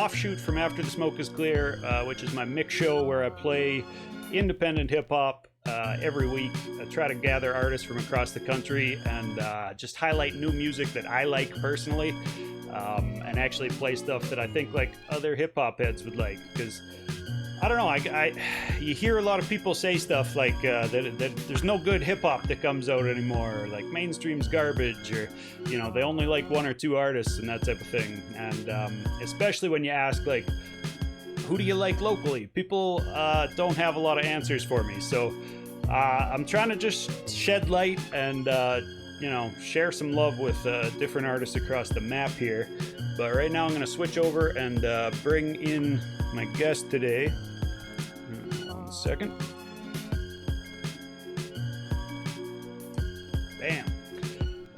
offshoot from After the Smoke is Clear, which is my mix show where I play independent hip hop every week. I try to gather artists from across the country and just highlight new music that I like personally, and actually play stuff that I think like other hip hop heads would like. Because I don't know, you hear a lot of people say stuff like that there's no good hip hop that comes out anymore, or like mainstream's garbage, or they only like one or two artists and that type of thing. And especially when you ask like, who do you like locally? People don't have a lot of answers for me. So I'm trying to just shed light and share some love with different artists across the map here. But right now I'm going to switch over and bring in my guest today. 1 second. Bam.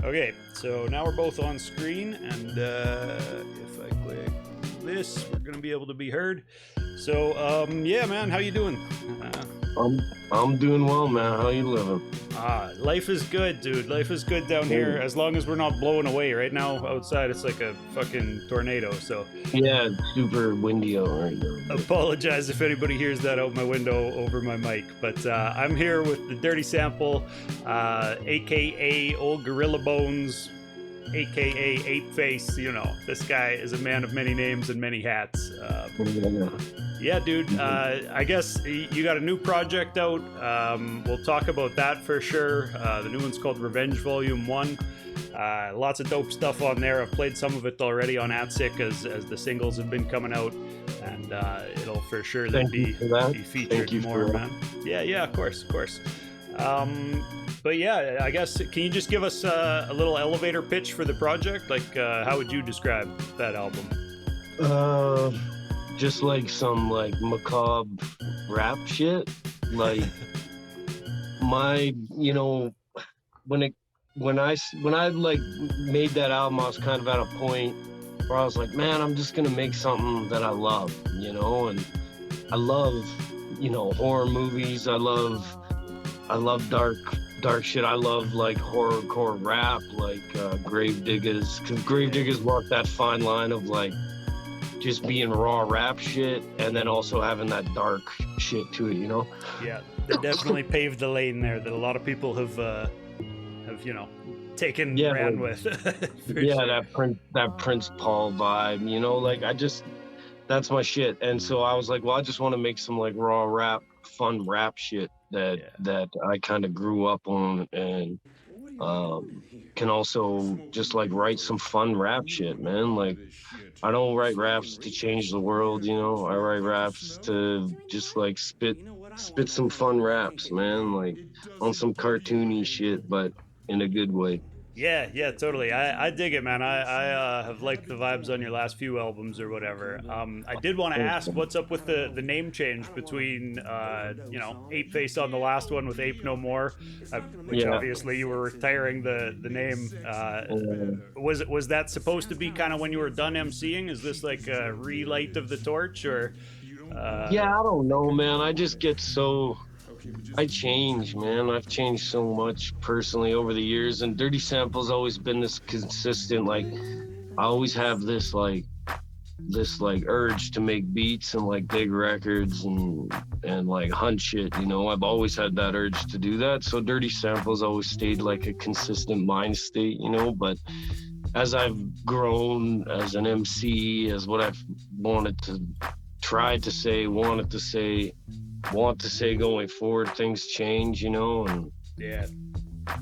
Okay, so now we're both on screen, and if I click this, we're going to be able to be heard. So, yeah, man, how you doing? I'm doing well, man. How you living? Life is good, dude. Life is good down here, as long as we're not blowing away. Right now, outside, it's like a fucking tornado, so... Yeah, it's super windy out right now. Apologize if anybody hears that out my window over my mic, but I'm here with the Dirty Sample, a.k.a. Old Gorilla Bones, a.k.a. Ape Face. This guy is a man of many names and many hats. Yeah, dude, I guess you got a new project out. We'll talk about that for sure. The new one's called Revenge Volume 1. Lots of dope stuff on there. I've played some of it already on ATSIC as the singles have been coming out, and it'll for sure be featured more, man. Yeah, of course. But yeah, I guess, can you just give us a little elevator pitch for the project? Like, how would you describe that album? Just like some like macabre rap shit. Like when I like made that album, I was kind of at a point where I was like, man, I'm just gonna make something that I love, and I love, horror movies. I love dark shit. I love like horrorcore rap, like Gravediggers, because Gravediggers walk that fine line of like just being raw rap shit and then also having that dark shit to it, Yeah, they definitely paved the lane there that a lot of people have taken ran with. Yeah, sure. that Prince Paul vibe, like that's my shit. And so I was like, well, I just want to make some like raw rap, fun rap shit that I kind of grew up on, and can also just like write some fun rap shit, man. Like, I don't write raps to change the world, I write raps to just like spit some fun raps, man, like on some cartoony shit, but in a good way. Yeah, totally. I dig it, man. I have liked the vibes on your last few albums or whatever. I did want to ask, what's up with the name change between, Ape Face on the last one with Ape No More, which obviously you were retiring the name. Was that supposed to be kind of when you were done emceeing? Is this like a relight of the torch, or? Yeah, I don't know, man. I just get I change, man. I've changed so much personally over the years, and Dirty Sample's always been this consistent, like, I always have this urge to make beats and like big records and like hunt shit, I've always had that urge to do that. So Dirty Sample's always stayed like a consistent mind state, but as I've grown as an MC, as what I've want to say going forward, things change, and yeah.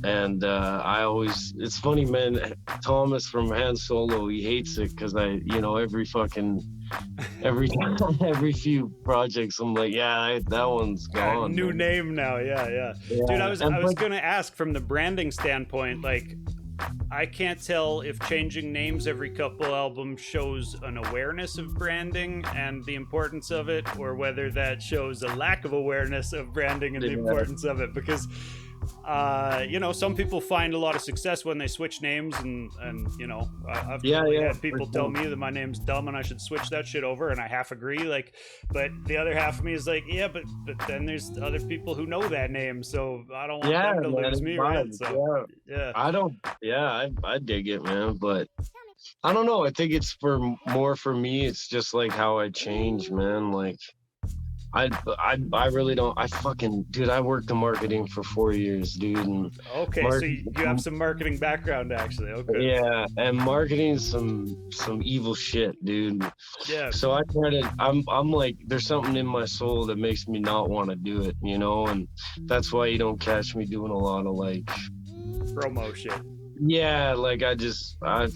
And it's funny, man, Thomas from Han Solo, he hates it because every few projects I'm like, yeah, that one's gone. New name now. Yeah. Dude, I was gonna ask, from the branding standpoint, like, I can't tell if changing names every couple albums shows an awareness of branding and the importance of it, or whether that shows a lack of awareness of branding and the importance of it. Because, some people find a lot of success when they switch names, and I've had people tell me that my name's dumb and I should switch that shit over, and I half agree. Like, but the other half of me is like, yeah, but then there's other people who know that name, so I don't want them to lose me, right? So, I dig it, man, but I don't know. I think it's more for me. It's just like how I change, man. Like I really don't. I fucking dude. I worked in marketing for 4 years, dude. And Okay, so you have some marketing background, actually. Okay. yeah, and marketing's some evil shit, dude. Yeah. So I try to. I'm like, there's something in my soul that makes me not want to do it, you know, and that's why you don't catch me doing a lot of like promo shit. Yeah, like I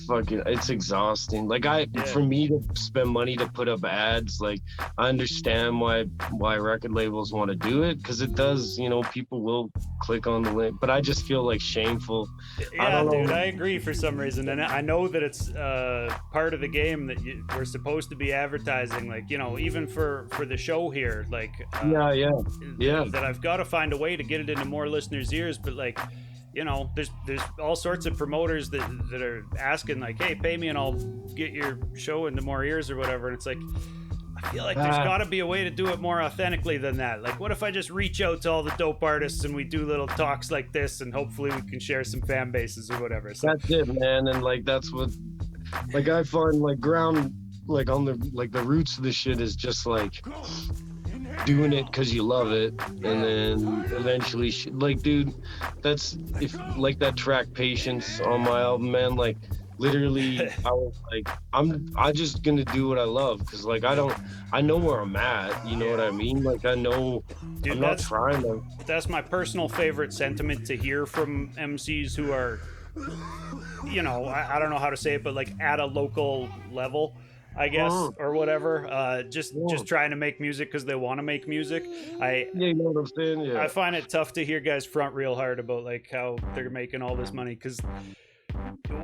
fucking, it's exhausting. Like for me to spend money to put up ads, like I understand why record labels want to do it, because it does, you know, people will click on the link, but I just feel like shameful. Yeah, dude, I agree for some reason, and I know that it's part of the game that we're supposed to be advertising, like, you know, even for the show here, like that I've got to find a way to get it into more listeners' ears, but like, you know, there's all sorts of promoters that are asking like, hey, pay me and I'll get your show into more ears or whatever. And it's like, I feel like there's got to be a way to do it more authentically than that. Like, what if I just reach out to all the dope artists and we do little talks like this, and hopefully we can share some fan bases or whatever. So that's it, man. And like, that's what, like, I find like ground, like on the, like the roots of this shit is just like doing it because you love it, and then eventually like, dude, that's if like that track Patience on my album, man, like literally I was like, I just gonna do what I love, because like I know where I'm at, you know what I mean? Like I know, dude, I'm not trying to. That's my personal favorite sentiment to hear from MCs who are, you know, I don't know how to say it, but like at a local level, I guess, or whatever, just trying to make music because they want to make music. You know what I'm saying? Yeah. I find it tough to hear guys front real hard about like how they're making all this money, because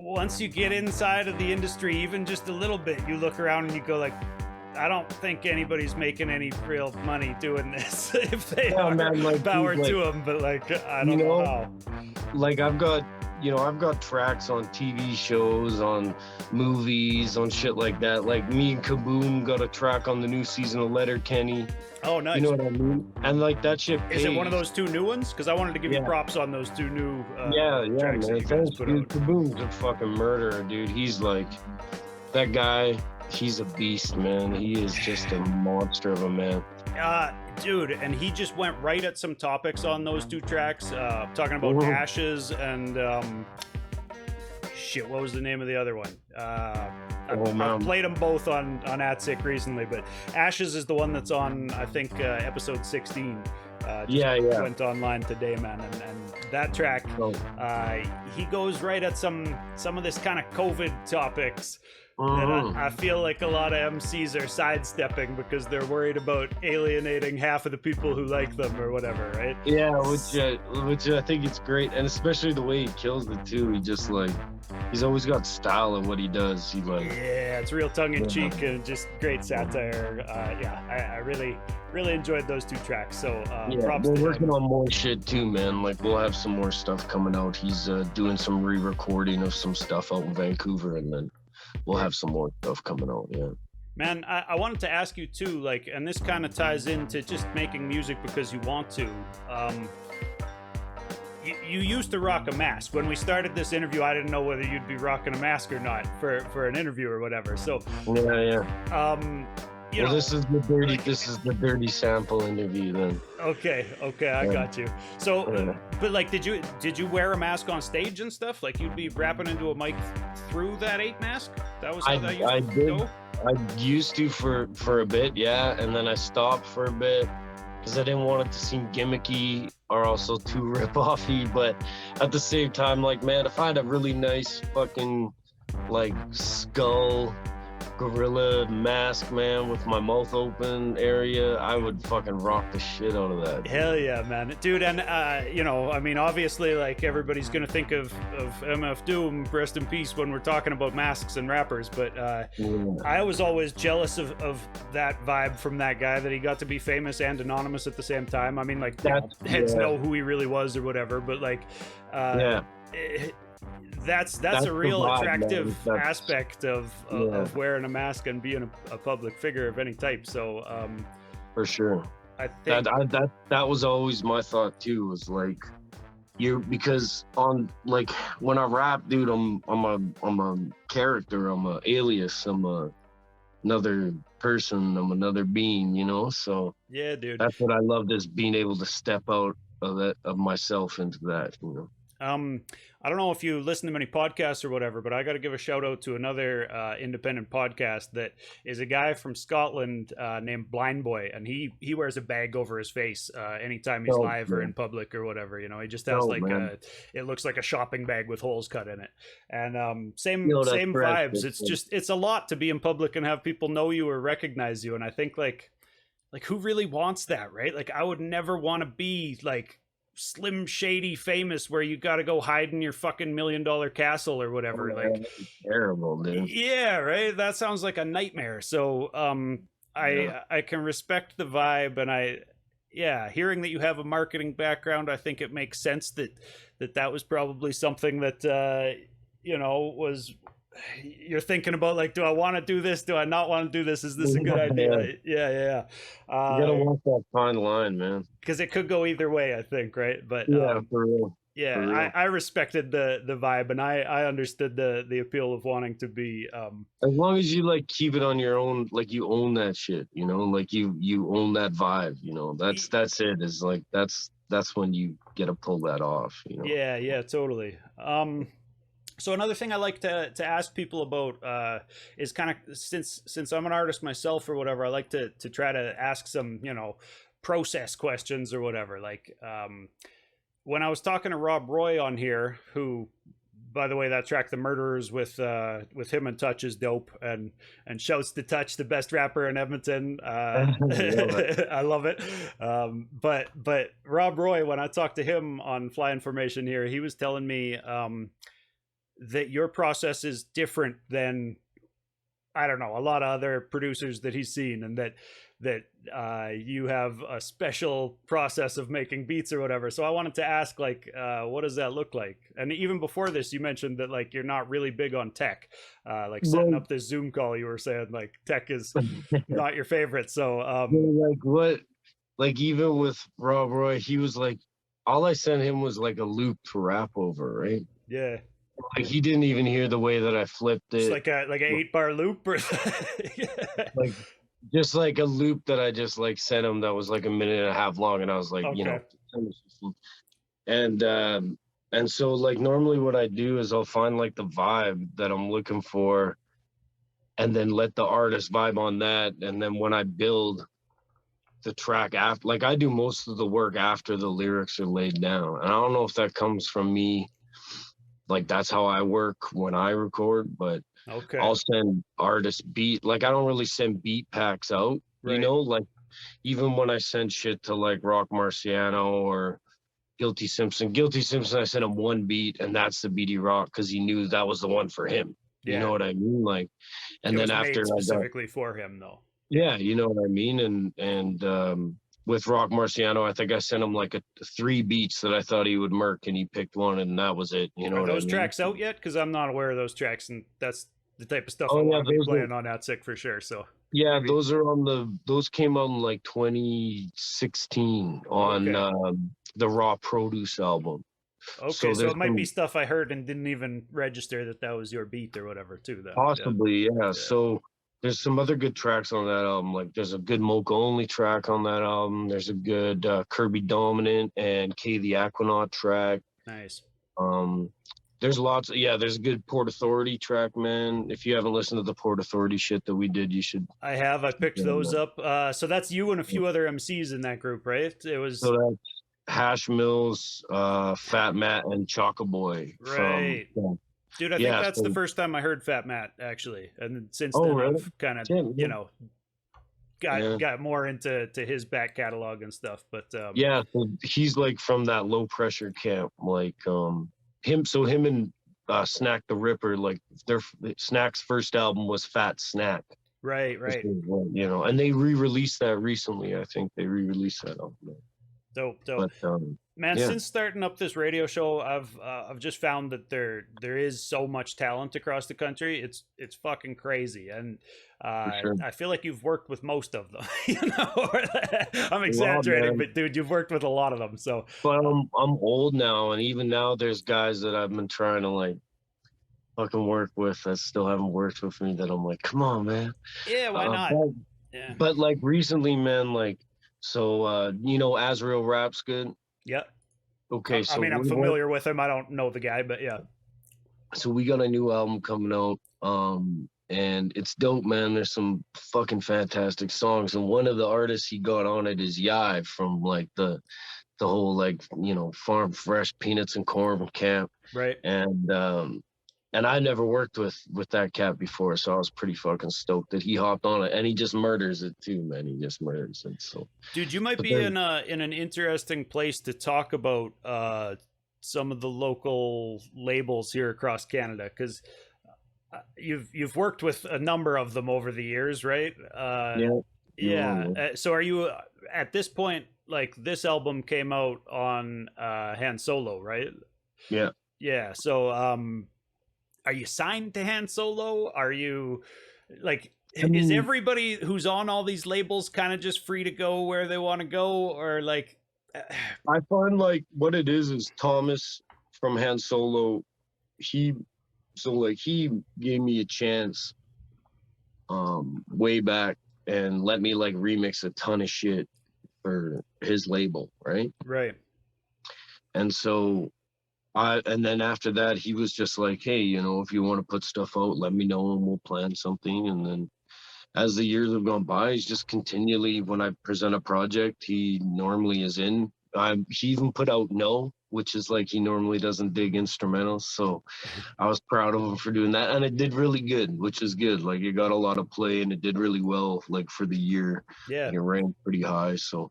once you get inside of the industry, even just a little bit, you look around and you go like, I don't think anybody's making any real money doing this. If they are, man, like, power to them, but like, I don't know how. Like I've got tracks on TV shows, on movies, on shit like that. Like me and Kaboom got a track on the new season of Letterkenny. Oh, nice. You know what I mean? And like that shit pays. Is it one of those two new ones? Because I wanted to give you props on those two new tracks man. that you guys put out. Kaboom's a fucking murderer, dude. He's like, that guy, he's a beast, man. He is just a monster of a man. Dude, and he just went right at some topics on those two tracks, talking about Ashes and shit, what was the name of the other one? I've played them both on ATSIC recently, but Ashes is the one that's on, I think, episode 16. Went online today, man, and that track, he goes right at some of this kind of COVID topics. And I feel like a lot of MCs are sidestepping because they're worried about alienating half of the people who like them or whatever, right? Yeah, which I think it's great, and especially the way he kills it too. He just like, he's always got style in what he does. He like, it's real tongue in cheek and just great satire. I really enjoyed those two tracks. So props. We're working on more shit too, man. Like we'll have some more stuff coming out. He's doing some re-recording of some stuff out in Vancouver, and then we'll have some more stuff coming out. Yeah, man, I wanted to ask you too, like, and this kind of ties into just making music because you want to. You used to rock a mask. When we started this interview, I didn't know whether you'd be rocking a mask or not for an interview or whatever. So you know, this is the dirty sample interview then. Okay, I got you. So, but like, did you wear a mask on stage and stuff? Like, you'd be rapping into a mic through that 8 mask? That was how that used to go? I used to for a bit, yeah, and then I stopped for a bit because I didn't want it to seem gimmicky or also too rip-offy. But at the same time, like, man, if I had a really nice fucking like skull gorilla mask, man, with my mouth open area, I would fucking rock the shit out of that. Hell yeah, man, dude. And you know, I mean, obviously, like, everybody's gonna think of MF Doom, rest in peace, when we're talking about masks and rappers, but I was always jealous of that vibe from that guy, that he got to be famous and anonymous at the same time. I mean, like, heads know who he really was or whatever, but like that's a real vibe, attractive aspect of wearing a mask and being a public figure of any type. So for sure, I think that was always my thought too, was like, because on like when I rap, dude, I'm a character, I'm a alias, another person, I'm another being, you know. So Yeah, dude. that's what I love, is being able to step out of myself into that, you know. I don't know if you listen to many podcasts or whatever, but I got to give a shout out to another independent podcast that is a guy from Scotland named Blind Boy, and he wears a bag over his face anytime he's live or in public or whatever. You know, he just has it looks like a shopping bag with holes cut in it, and same vibes. It's a lot to be in public and have people know you or recognize you, and I think like who really wants that, right? Like I would never want to be like Slim Shady famous where you got to go hide in your fucking $1 million castle or whatever. Like terrible, dude. Yeah, right. That sounds like a nightmare. So I can respect the vibe, and hearing that you have a marketing background, I think it makes sense that was probably something that was you're thinking about, like, do I want to do this? Do I not want to do this? Is this a good idea? Yeah. You gotta walk that fine line, man. Because it could go either way, I think, right? But for real. Yeah, for real. I respected the vibe, and I understood the appeal of wanting to be. As long as you like keep it on your own, like you own that shit, you know, like you own that vibe, you know. That's it. Is like that's when you get to pull that off, you know. Yeah, totally. So another thing I like to ask people about is kind of, since I'm an artist myself or whatever, I like to try to ask some, process questions or whatever. Like when I was talking to Rob Roy on here, who, by the way, that track "The Murderers" with him and Touch is dope, and shouts to Touch, the best rapper in Edmonton. I love it. But Rob Roy, when I talked to him on Fly Information here, he was telling me that your process is different than, I don't know, a lot of other producers that he's seen, and that you have a special process of making beats or whatever. So I wanted to ask, like, what does that look like? And even before this, you mentioned that like you're not really big on tech, like setting up this Zoom call. You were saying like tech is not your favorite. So like even with Rob Roy, he was like, all I sent him was like a loop to rap over, right? Yeah. Like he didn't even hear the way that I flipped it. It's like an 8-bar loop, or like just like a loop that I just like sent him that was like a minute and a half long, and I was like, okay. And so like normally what I do is I'll find like the vibe that I'm looking for, and then let the artist vibe on that, and then when I build the track after, like I do most of the work after the lyrics are laid down. And I don't know if that comes from me. Like that's how I work when I record, but okay. I'll send artists beat. Like I don't really send beat packs out, right. You know, like even when I send shit to like Rock Marciano or Guilty Simpson, I sent him one beat, and that's the beat he rocked because he knew that was the one for him. Yeah. You know what I mean? Like, and it then after specifically for him though. Yeah, you know what I mean? And with Rock Marciano, I think I sent him like 3 beats that I thought he would murk, and he picked one, and that was it. You know, are those tracks out yet? Because I'm not aware of those tracks, and that's the type of stuff I want to be playing on ATSIC for sure. So yeah, those are on those came out in like 2016 on the Raw Produce album. Okay, so it might be stuff I heard and didn't even register that was your beat or whatever too. Then possibly, yeah. So there's some other good tracks on that album. Like there's a good Mocha Only track on that album. There's a good Kirby Dominant and K the Aquanaut track. Nice. There's lots. There's a good Port Authority track, man. If you haven't listened to the Port Authority shit that we did, you should. I have. I picked those up. So that's you and a few other MCs in that group, right? It was. So that's Hash Mills, Fat Matt, and Choco Boy. Right. Dude, I think that's the first time I heard Fat Matt, actually. And since then, really? I've kind of, got more into his back catalog and stuff. But so he's like from that Low Pressure camp. Like him and Snack the Ripper, like Snack's first album was Fat Snack. Right. You know, and they re-released that recently. I think they re-released that album. Dope, dope. But Man, yeah, since starting up this radio show, I've just found that there is so much talent across the country. It's fucking crazy, and for sure. I feel like you've worked with most of them. You know, I'm Wow, exaggerating, man. but dude, you've worked with a lot of them. So, But uh, I'm old now, and even now, there's guys that I've been trying to like fucking work with that still haven't worked with me. That I'm like, come on, man. yeah, why Uh, not? but, Yeah, but like recently, man, like so, Azrael Rap's good. yeah. Okay, I so mean, I'm we went. familiar with him. I don't know the guy, but yeah, So we got a new album coming out, and it's dope, man. There's some fucking fantastic songs, and one of the artists he got on it is Yive from like the whole like farm fresh peanuts and corn camp, right. and I never worked with that cat before, so I was pretty fucking stoked that he hopped on it, and he just murders it too, man. He just murders it. So, Dude, you might but be then in an interesting place to talk about some of the local labels here across Canada because you've worked with a number of them over the years, right? yeah, you Yeah. know, So are you at this point like this album came out on Han Solo, right? yeah. Yeah. So are you signed to Han Solo? Are you like I is mean, everybody who's on all these labels kind of just free to go where they want to go or like I find like what it is Thomas from Han Solo. He he gave me a chance way back and let me like remix a ton of shit for his label, right? right. And so and then after that he was just like, hey, if you want to put stuff out, let me know and we'll plan something. And then as the years have gone by, he's just continually, when I present a project, he normally is in. He even put out No, which is like he normally doesn't dig instrumentals. So I was proud of him for doing that. And it did really good, which is good. Like it got a lot of play and it did really well, like for the year. Yeah. Like it ranked pretty high. So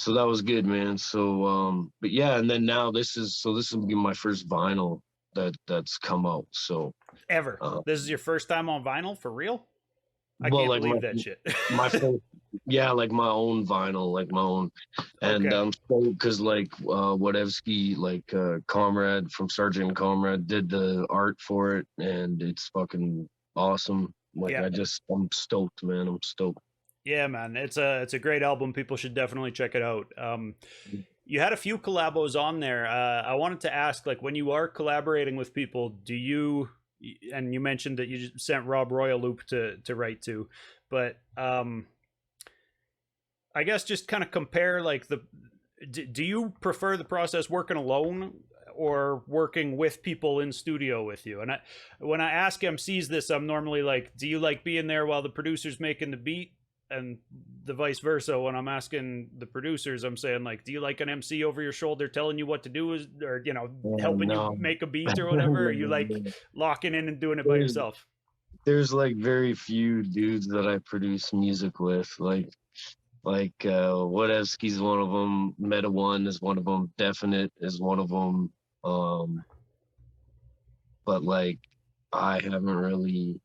that was good, man. So but yeah, and then now this will be my first vinyl that's come out. So Ever. uh, This is your first time on vinyl for real? I well, can't like believe that shit. my first, yeah, like my own vinyl, like my own. And Okay. so because like Whatevsky, like Comrade from Sergeant Comrade did the art for it, and it's fucking awesome. Like Yeah. I'm stoked, man. I'm stoked. Yeah, man. It's a great album. People should definitely check it out. You had a few collabos on there. I wanted to ask, like, when you are collaborating with people, do you? And you mentioned that you just sent Rob Roy a loop to write to, but I guess just kind of compare like do you prefer the process working alone or working with people in studio with you? And when I ask MCs this, I'm normally like, do you like being there while the producer's making the beat? And the vice versa. When I'm asking the producers, I'm saying like, do you like an MC over your shoulder telling you what to do, or helping you No. make a beat or whatever? Or are you like locking in and doing it by there's, yourself? there's like very few dudes that I produce music with. Like Whatevsky's one of them. Meta One is one of them. Definite is one of them. Um, but like I haven't really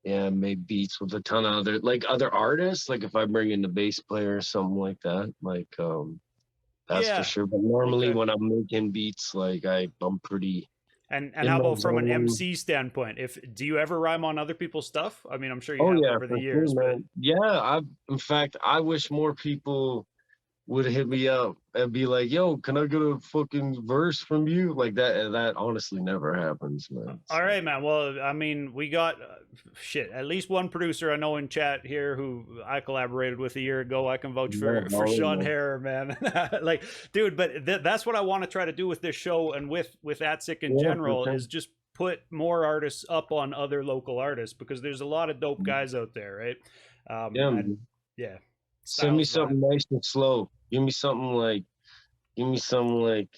made beats with a ton of other artists. Like if I bring in the bass player or something like that, that's for Yeah. sure. But normally Okay. when I'm making beats, like I'm pretty And in how my about from an zone. MC standpoint? If do you ever rhyme on other people's stuff? I mean, I'm sure you Oh have yeah, over the for sure, years, but man. Yeah, in fact I wish more people would hit me up and be like, "Yo, can I get a fucking verse from you?" Like that, and that honestly never happens, man. all So right, man. Well, I mean, we got shit. At least one producer I know in chat here who I collaborated with a year ago. I can vouch yeah, for Molly, Sean man. Hare, man. Like, dude, but that's what I want to try to do with this show and with ATSIC in Yeah, for general sure. is just put more artists up on other local artists because there's a lot of dope Mm, guys out there, right? yeah, And man. yeah, Send me styles vibe. something nice and slow. Give me something like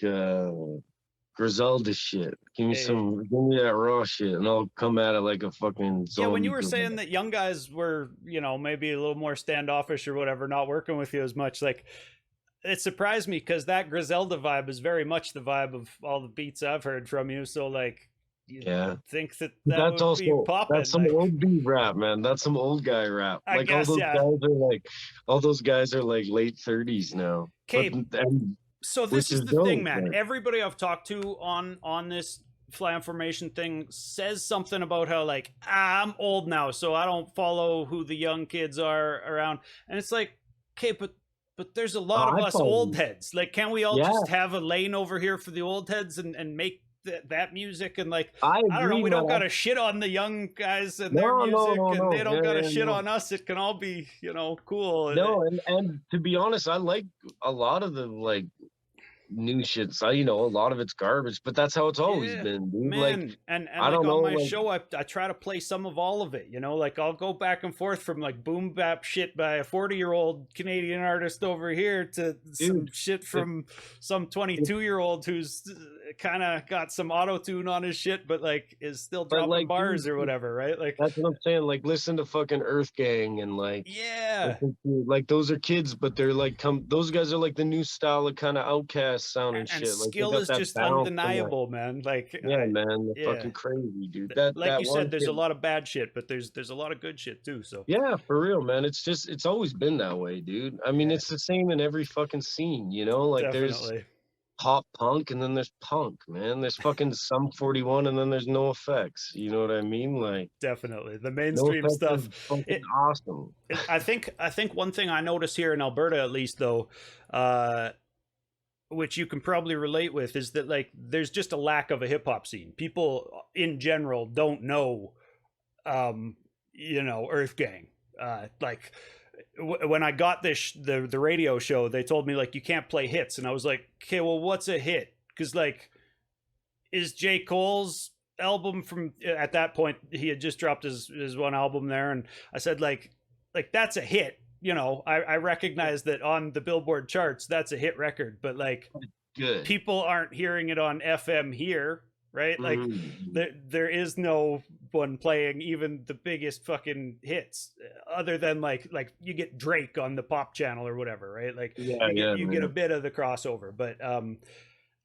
Griselda shit. Hey. Give me that raw shit, and I'll come at it like a fucking Yeah, when you zombie were saying gorilla. that young guys were, maybe a little more standoffish or whatever, not working with you as much, like it surprised me because that Griselda vibe is very much the vibe of all the beats I've heard from you. So like, you'd Yeah. think that But that that's would be also that's popping. some Like, old dude rap, man. That's some old guy rap. I Like guess, yeah. all those guys are like late 30s now. But Okay, and so this which is is the thing, dope, man. man. Everybody I've talked to on this fly information thing says something about how like I'm old now, so I don't follow who the young kids are around, and it's like, okay, but there's a lot of I us follow old you. heads. Like, can we all Yeah, just have a lane over here for the old heads and make that music? And like, I I don't know, agree, we man. don't gotta shit on the young guys and their No, no, music, no, and no. they don't Yeah, gotta yeah, shit no. on us. It can all be, cool. No, and to be honest, I like a lot of the like new shit. So, a lot of it's garbage, but that's how it's always Yeah, been, dude. Like, man. And I like don't on know, my like, show, I try to play some of all of it. Like I'll go back and forth from like boom bap shit by a 40-year-old Canadian artist over here to some dude, shit if, from some if 22-year-old who's kind of got some auto tune on his shit, but like is still but dropping like, bars dude, or whatever, right? Like, that's what I'm saying. Like, listen to fucking Earth Gang and like, yeah. like those are kids, but they're like, those guys are like the new style of kind of outcast sound and And shit. Like, they skill got is that just bounce and that. undeniable, man. Like, Yeah, man, they're yeah. fucking crazy, dude. That Like that you said, one there's a kid. lot of bad shit, but there's a lot of good shit too. So Yeah, for real, man. It's always been that way, dude. I mean, yeah, it's the same in every fucking scene, Like there's definitely. pop punk and then there's punk, man. There's fucking Sum 41 and then there's No Effects. You know what I mean? Like Definitely the No mainstream Effects is stuff. fucking it, awesome. I think one thing I notice here in Alberta, at least though, uh which you can probably relate with, is that like there's just a lack of a hip hop scene. People in general don't know, Earth Gang. Like when I got the radio show, they told me like you can't play hits, and I was like, okay, well, what's a hit? Because like, is J. Cole's album from at that point, he had just dropped his one album there, and I said like that's a hit. I recognize that on the Billboard charts, that's a hit record, but like Good. people aren't hearing it on FM here, right? Like Mm-hmm. there is no one playing even the biggest fucking hits, other than like you get Drake on the pop channel or whatever, right? Like Yeah, you get yeah, you get a man. bit of the crossover, but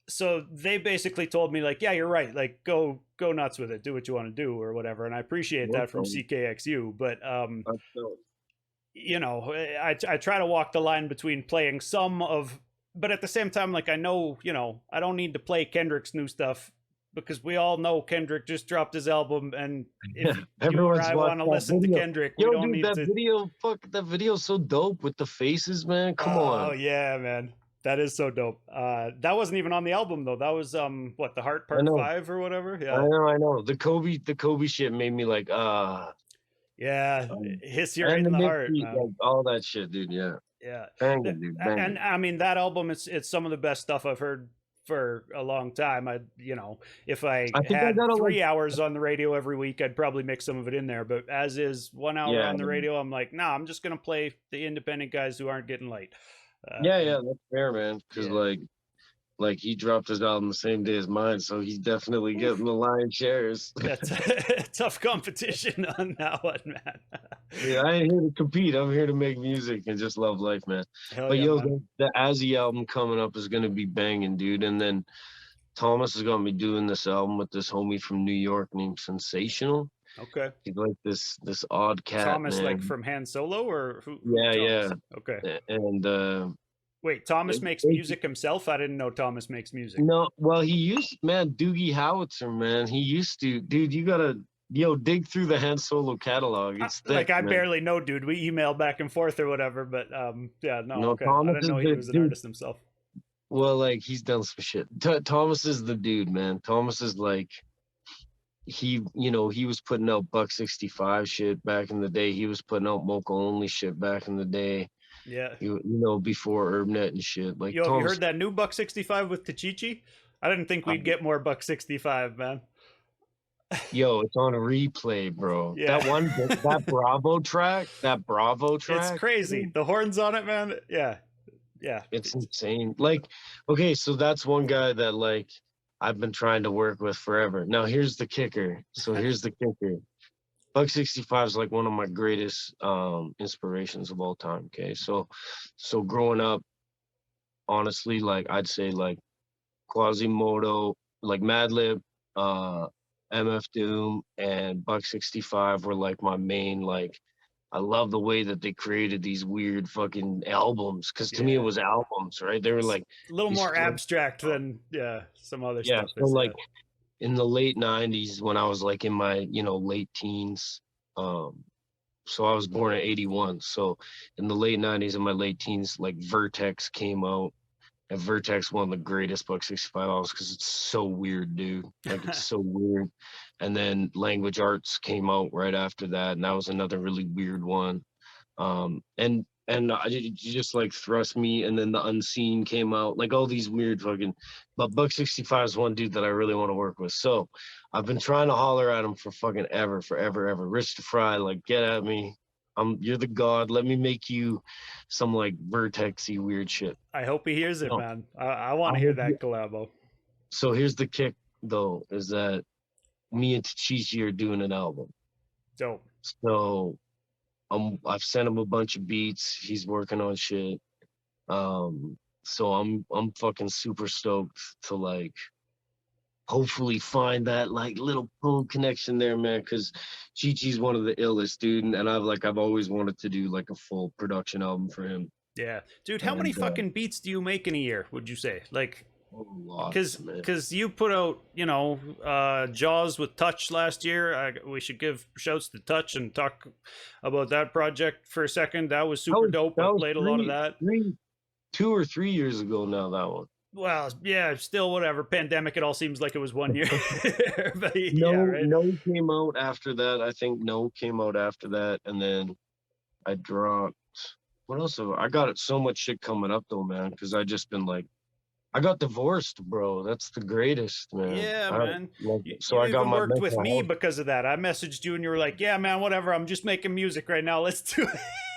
so they basically told me like, yeah, you're right, like go nuts with it, do what you want to do or whatever, and I appreciate that from Welcome. CKXU, but That's dope. I try to walk the line between playing some of, but at the same time, like I know, I don't need to play Kendrick's new stuff because we all know Kendrick just dropped his album, and if you or Everyone's I watched want to that listen to video. Kendrick, we Yo, don't dude, need to. that video's so dope with the faces, man. Come Oh on. yeah, man, that is so dope. That wasn't even on the album though. That was what, the Heart I Part know. 5 or whatever. I Yeah, know, I know. The Kobe shit made me like, yeah, hits you right and the in the heart, Nipsey, man. like all that shit, dude. Yeah, Yeah. banging, dude, And banging. I mean that album, it's some of the best stuff I've heard for a long time. If I I think I had gotta like, 3 hours on the radio every week, I'd probably mix some of it in there. But as is 1 hour yeah, on the radio, I'm like, nah, I'm just gonna play the independent guys who aren't getting late. yeah, And yeah. That's fair, man. Because yeah, like he dropped his album the same day as mine, so he's definitely getting the lion's shares. that's tough competition on that one, man. Yeah, I ain't here to compete. I'm here to make music and just love life, man. Hell But yeah, yo, man. the ATSIC album coming up is gonna be banging, dude. And then Thomas is gonna be doing this album with this homie from New York named Sensational. Okay. He's like this odd cat, Thomas, like man. from Han Solo, or who Yeah, yeah. Thomas? Okay. And Wait, Thomas it, makes it, music himself? I didn't know Thomas makes music. no, well, he used, man, Doogie Howitzer, man. He used to, dude. You gotta, dig through the Han Solo catalog. It's Like thick, I man. barely know, dude. We email back and forth or whatever, but yeah, no, No, okay. I Thomas didn't is know he the was an dude. artist himself. Well, like he's done some shit. Thomas is the dude, man. Thomas is like he was putting out Buck 65 shit back in the day. He was putting out Mocha Only shit back in the day. Yeah. Before Herbnet and shit. Like Yo, have you Thomas, heard that new Buck 65 with Tachichi? I didn't think we'd um, get more Buck 65, man. yo, it's on a replay, bro. Yeah. That Bravo track, It's crazy. The horns on it, man. Yeah. Yeah. it's insane. Like, okay, so that's one guy that like I've been trying to work with forever. Now here's the kicker. Buck 65 is like one of my greatest inspirations of all time. Okay. So growing up, honestly, like I'd say like Quasimodo, like Madlib, MF Doom, and Buck 65 were like my main, like, I love the way that they created these weird fucking albums. Cause to me it Yeah. was albums, right? They were It's like a little these more abstract than some other yeah. stuff So is. like in the late 90s when I was like in my, late teens, um, so I was born in 81. So in the late 90s and my late teens, like Vertex came out. And Vertex one of the greatest Buck 65 albums because it's so weird, dude. Like it's so weird. And then Language Arts came out right after that, and that was another really weird one. And you just like thrust me, and then the Unseen came out, like all these weird fucking. But Buck 65 is one dude that I really want to work with. So I've been trying to holler at him for fucking ever, forever, ever. Rich to Fry, like get at me. You're the god. Let me make you some like vertexy weird shit. I hope he hears it, No, man. I want I to hear hope that collabo. so. Here's the kick, though, is that me and Tachichi are doing an album. Dope. So I've sent him a bunch of beats. He's working on shit. So I'm fucking super stoked to like hopefully find that like little pull connection there, man. Cause Chi-Chi's one of the illest, dude, and I've always wanted to do like a full production album for him. Yeah, dude. How many And fucking beats do you make in a year? Would you say like? a lot, man. Because you put out Jaws with Touch last year. We should give shouts to Touch and talk about that project for a second. That was super dope. I played a lot of that. 2 or 3 years ago now, that one. Well, yeah, still whatever. Pandemic, it all seems like it was 1 year. But yeah, No, right. no came out after that. I think No came out after that, and then I dropped. What else? I got so much shit coming up though, man. Because I just been like, I got divorced, bro. That's the greatest, man. Yeah, man. So You I got even my worked with mental me health. because of that. I messaged you and you were like, "Yeah, man, whatever. I'm just making music right now. Let's do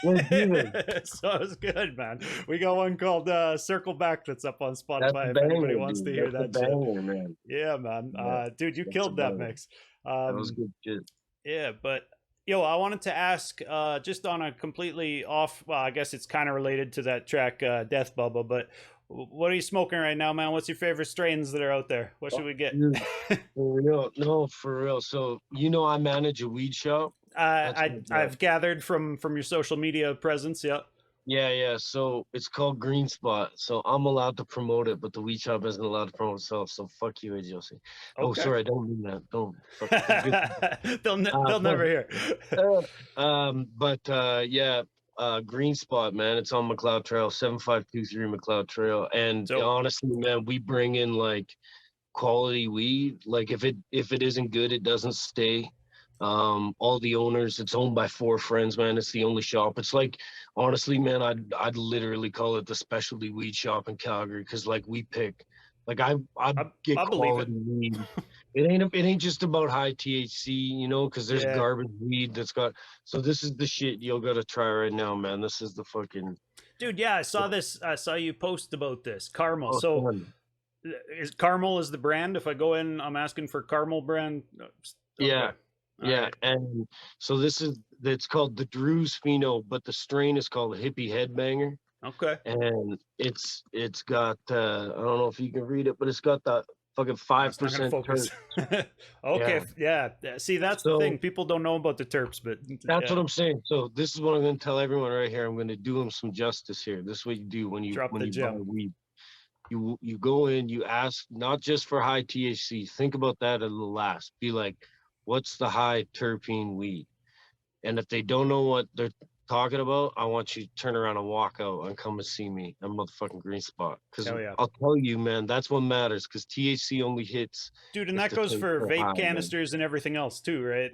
Let's do it." So it was good, man. We got one called "Circle Back" that's up on That's a Spotify if anybody banger, wants to dude. hear That's a that shit. banger, man. Yeah, man. Yeah, Dude, you that's a killed that banger. mix. That was good shit. Yeah, but I wanted to ask, just on a completely off. Well, I guess it's kind of related to that track, "Death Bubba." But what are you smoking right now, man? What's your favorite strains that are out there? What should we get? Dude, for real. No, for real. So I manage a weed shop. That's my job. I've gathered from your social media presence. Yeah. Yeah, yeah. So it's called Green Spot. So I'm allowed to promote it, but the weed shop isn't allowed to promote itself. So fuck you, Josie. Oh, Okay. sorry, I don't mean that. Don't. Fuck. Good. They'll never hear. Yeah. Green Spot, man. It's on McLeod Trail, 7523 McLeod Trail. And So honestly, man, we bring in like quality weed. Like if it isn't good, it doesn't stay. All the owners, it's owned by 4 friends, man. It's the only shop. It's like honestly, man, I'd literally call it the specialty weed shop in Calgary because like we pick, like I get I believe it. quality weed. It ain't just about high THC, because there's Yeah. garbage weed that's got. So this is the shit you'll gotta try right now, man. This is the fucking. Dude, yeah, I saw this. I saw you post about this caramel. Oh, So son. is caramel is the brand? If I go in, I'm asking for caramel brand. Yeah. Okay. All Yeah, right. and so it's called the Drew's Pheno, but the strain is called Hippie Headbanger, Okay. and it's got I don't know if you can read it, but it's got that fucking It's not gonna 5% focus. terp. Okay. Yeah, Yeah. See, that's the so thing. People don't know about the terps, but that's yeah, what I'm saying. So this is what I'm going to tell everyone right here. I'm going to do them some justice here. This is what you do when you drop when the you buy gem. weed. You go in, you ask not just for high THC. Think about that at the last. Be like, what's the high terpene weed? And if they don't know what they're talking about, I want you to turn around and walk out and come and see me at motherfucking Green Spot. Because Hell yeah. I'll tell you, man, that's what matters. Because THC only hits Dude, and if that the goes terps for are vape high, man. canisters and everything else too, right?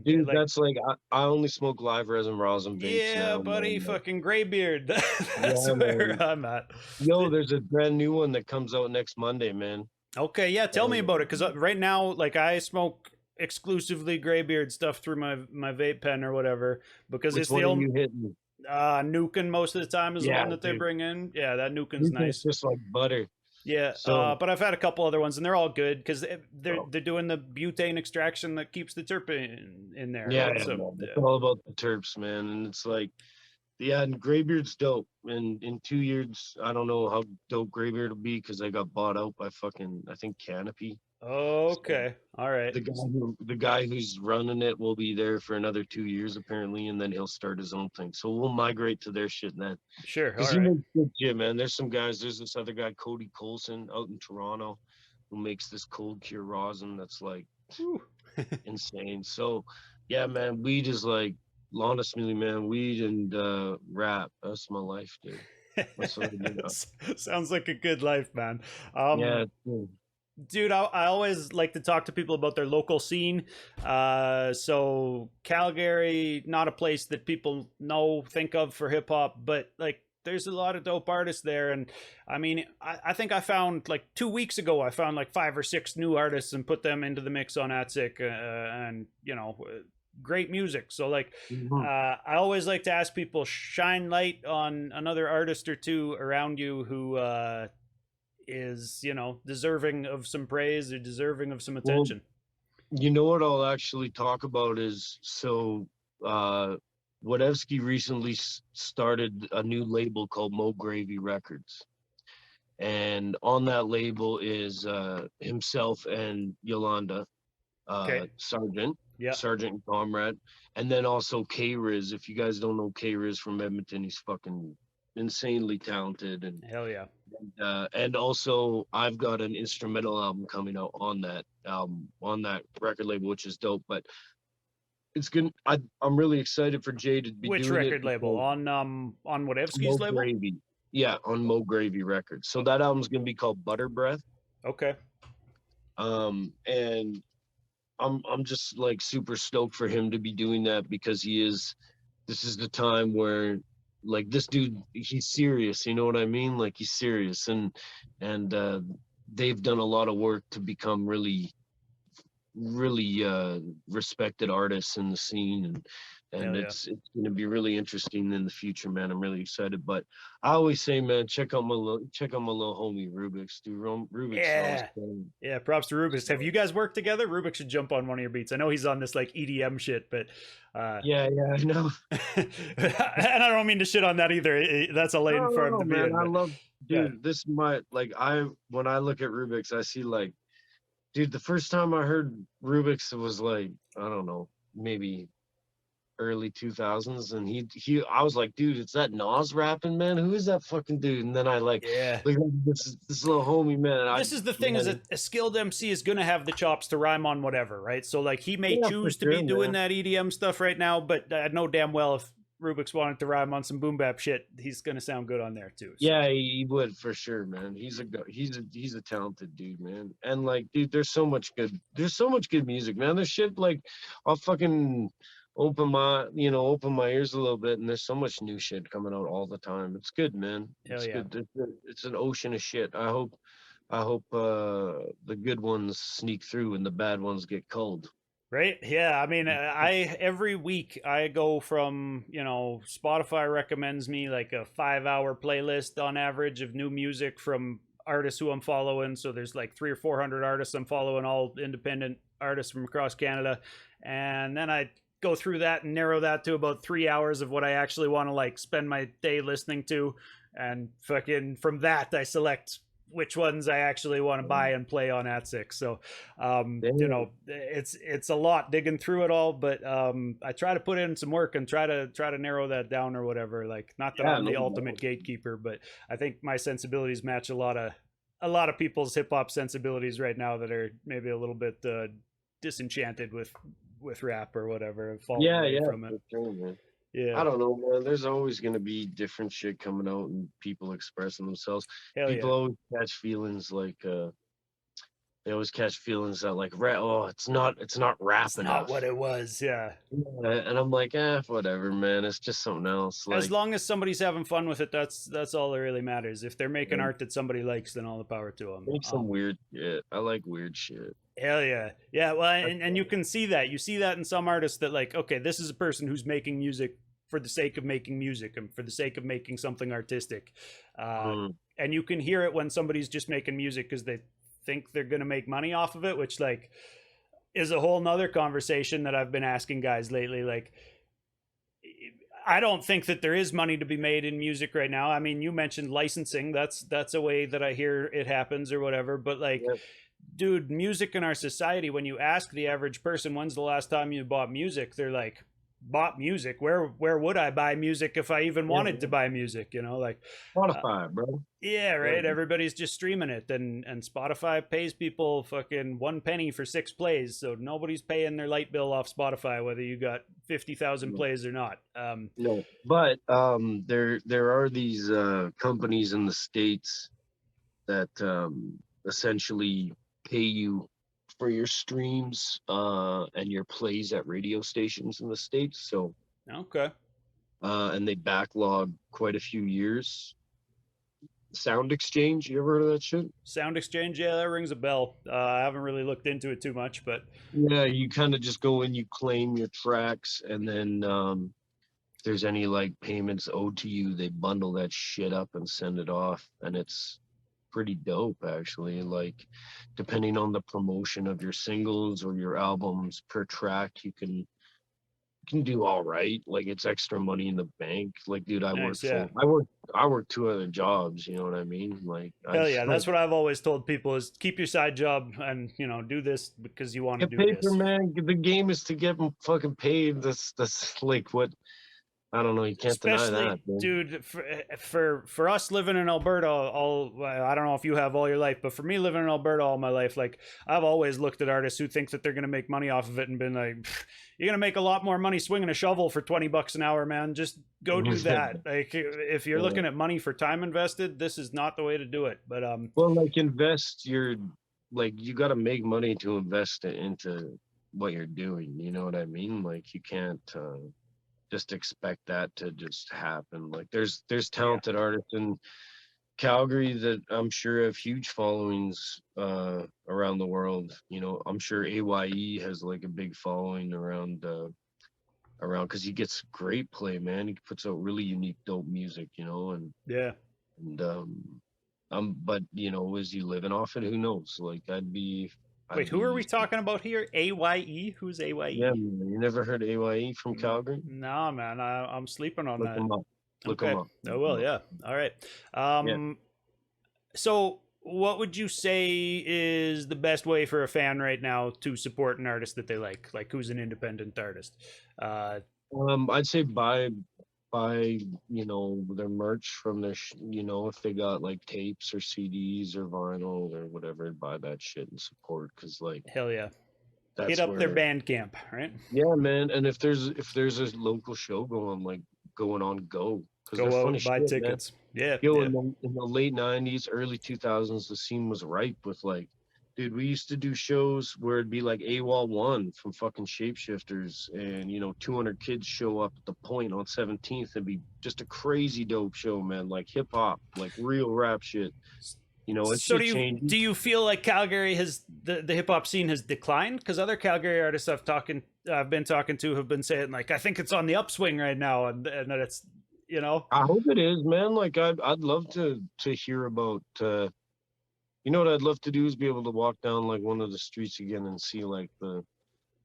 Dude, Like, that's like I only smoke live resin rosin vapes yeah, now, buddy, man. Like, fucking graybeard. That's yeah, where man. I'm at. Yo, there's a brand new one that comes out next Monday, man. Okay, yeah, tell me about it, because Um, right now, like, I smoke exclusively graybeard stuff through my vape pen or whatever, because Which it's the one are only you hitting? Nukin most of the time is the Yeah, one that they dude. bring in. Yeah, that Nukin's You think it's nice. just like butter. Yeah, So, but I've had a couple other ones, and they're all good because they're oh, they're doing the butane extraction that keeps the terpene in there, yeah, right? yeah, So man. It's yeah. all about the terps, man. And it's like, yeah, and Graybeard's dope. And in 2 years, I don't know how dope Graybeard will be because I got bought out by fucking, I think, Canopy. So Okay. All right. the guy who's running it will be there for another 2 years apparently, and then he'll start his own thing. So we'll migrate to their shit then, Sure. because All he right. makes good shit, man. There's some guys. There's this other guy, Cody Colson, out in Toronto, who makes this cold cure rosin that's like Whew. insane. So yeah, man, weed is like, honestly, man, weed and rap. That's my life, dude. That's what I do now. Sounds like a good life, man. Yeah, Um, it's cool. dude, I always like to talk to people about their local scene. So Calgary, not a place that people think of for hip hop, but like there's a lot of dope artists there. And I mean, I think I found like 2 weeks ago, I found like 5 or 6 new artists and put them into the mix on ATSIC, and great music. So like, Mhm. I always like to ask people, shine light on another artist or two around you who is deserving of some praise or deserving of some Well, attention. you know what I'll actually talk about is, so uh Wodewski recently started a new label called Mo Gravy Records. And on that label is himself and Yolanda, Okay. Sergeant, Yeah. Sergeant and Comrade, and then also K Riz. If you guys don't know K Riz from Edmonton, he's fucking insanely talented. Hell yeah. And also I've got an instrumental album coming out on that on that record label, which is dope. But it's good. I'm really excited for Jay to be Which doing it record label? because On Wodewski's Mo label? Gravy, yeah, on Mo Gravy Records. So that album's gonna be called Butter Breath. Okay. And I'm just like super stoked for him to be doing that, because this is the time where, like, this dude, he's serious, you know what I mean? Like, he's serious. And they've done a lot of work to become really respected artists in the scene, and Hell yeah. it's going to be really interesting in the future, man. I'm really excited. But I always say, man, check out my little homie Rubik's, dude. Rubik's is always Yeah. playing. Yeah, props to Rubik's. Have you guys worked together? Rubik should jump on one of your beats. I know he's on this like EDM shit, but Yeah, I know. and I don't mean to shit on that either. That's a lane for him No, to be man, in, I but love, yeah. dude. This might, like, I when I look at Rubik's, I see, like, dude, the first time I heard Rubik's, it was like, I don't know, maybe early 2000s, and I was like, dude, it's that Nas rapping, man. Who is that fucking dude? And then I like Yeah. look at this little homie, man. And This is the thing, is man, a skilled MC is going to have the chops to rhyme on whatever, right? So like he may yeah, for choose to be sure, doing man. that EDM stuff right now, but I know damn well if Rubik's wanted to rhyme on some boom bap shit, he's going to sound good on there too. So. Yeah, he would for sure, man. He's a talented dude, man. And like, dude, there's so much good music, man. There's shit like, I'll fucking open my ears a little bit, and there's so much new shit coming out all the time. It's good, man. Hell It's yeah. good. It's an ocean of shit. I hope the good ones sneak through and the bad ones get culled. Right? Yeah. I mean, I every week I go from, Spotify recommends me like a 5 hour playlist on average of new music from artists who I'm following. So there's like 300 or 400 artists I'm following, all independent artists from across Canada. And then I go through that and narrow that to about 3 hours of what I actually want to like spend my day listening to. And fucking from that, I select which ones I actually want to buy and play on ATSIC. So, Damn. it's a lot digging through it all, but I try to put in some work and try to narrow that down or whatever. Like, not that Yeah, I'm no the ultimate doubt. gatekeeper, but I think my sensibilities match a lot of people's hip hop sensibilities right now that are maybe a little bit disenchanted with rap or whatever, falling Yeah, away yeah, from it. for sure, man. Yeah, I don't know, man. There's always gonna be different shit coming out and people expressing themselves. hell People yeah. always catch feelings like they always catch feelings that, like, oh, it's not rap It's not enough. what it was. Yeah. Yeah, and I'm like, whatever, man. It's just something else. As Like, long as somebody's having fun with it, that's all that really matters. If they're making man, art that somebody likes, then all the power to them. make some weird shit. I like weird shit. Hell yeah, yeah. Well, That's and you can see that. You see that in some artists that like, okay, this is a person who's making music for the sake of making music and for the sake of making something artistic. Uh, Mm, and you can hear it when somebody's just making music because they think they're gonna make money off of it, which like is a whole nother conversation that I've been asking guys lately. Like, I don't think that there is money to be made in music right now. I mean, you mentioned licensing. That's a way that I hear it happens or whatever. But like, yeah, dude, music in our society, when you ask the average person when's the last time you bought music, they're like, bought music? Where would I buy music if I even Yeah, wanted to buy music? You know, like uh, Spotify, bro. yeah, Yeah, right. Everybody's just streaming it, and Spotify pays people fucking 1 penny for 6 plays, so nobody's paying their light bill off Spotify whether you got 50,000 no, plays or not. no. But there are these companies in the States that essentially pay you for your streams and your plays at radio stations in the States. So Okay. and they backlog quite a few years. Sound Exchange, you ever heard of that shit? Sound Exchange, yeah, that rings a bell. I haven't really looked into it too much, but Yeah, you kind of just go in, you claim your tracks, and then if there's any like payments owed to you, they bundle that shit up and send it off, and it's pretty dope actually. Like, depending on the promotion of your singles or your albums per track, you can do all right. Like, it's extra money in the bank. Like, dude, nice, yeah. I work 2 other jobs, you know what I mean? Like, I Hell yeah, that's what I've always told people is keep your side job and, do this because you want to get do paper, this. man. The game is to get fucking paid. That's like what, I don't know. You can't deny Especially, that, man. dude, for us living in Alberta, I don't know if you have all your life, but for me living in Alberta all my life, like I've always looked at artists who think that they're gonna make money off of it and been like, you're gonna make a lot more money swinging a shovel for 20 bucks an hour, man. Just go do that. Like if you're Yeah. looking at money for time invested, this is not the way to do it. But Well, like, invest your, like, you got to make money to invest it into what you're doing. You know what I mean? Like, you can't just expect that to just happen. Like, there's yeah, talented artists in Calgary that I'm sure have huge followings around the world. You know, I'm sure AYE has like a big following around because he gets great play, man. He puts out really unique, dope music, you know, yeah. and but you know, is he living off it? Who knows? Like, Wait, I'd who are we be, talking about here? AYE? Who's yeah, AYE? man, you never heard AYE from Calgary? No, man, I'm sleeping on Look that. him up. Look him Okay. up. Oh Look him well, up. yeah. All right. Yeah. So what would you say is the best way for a fan right now to support an artist that they like? Like who's an independent artist? Uh, I'd say buy, you know, their merch from their, you know, if they got like tapes or CDs or vinyl or whatever, buy that shit and support, because like hell yeah. Hit that's up their where, Bandcamp, right? yeah, man. And if there's a local show going on, go, because they're Go fun out, as buy shit, man. tickets. Yeah, Yo, yeah. in the late '90s, early 2000s, the scene was ripe with like, dude, we used to do shows where it'd be like AWOL 1 from fucking Shapeshifters, and you know, 200 kids show up at the Point on 17th. It'd be just a crazy dope show, man. Like hip hop, like real rap shit. You know, it's So shit changed. do you feel like Calgary has the hip hop scene has declined? Because other Calgary artists I've been talking to have been saying like I think it's on the upswing right now, and that it's I hope it is, man. Like, I'd love to hear about. You know what I'd love to do is be able to walk down like one of the streets again and see like the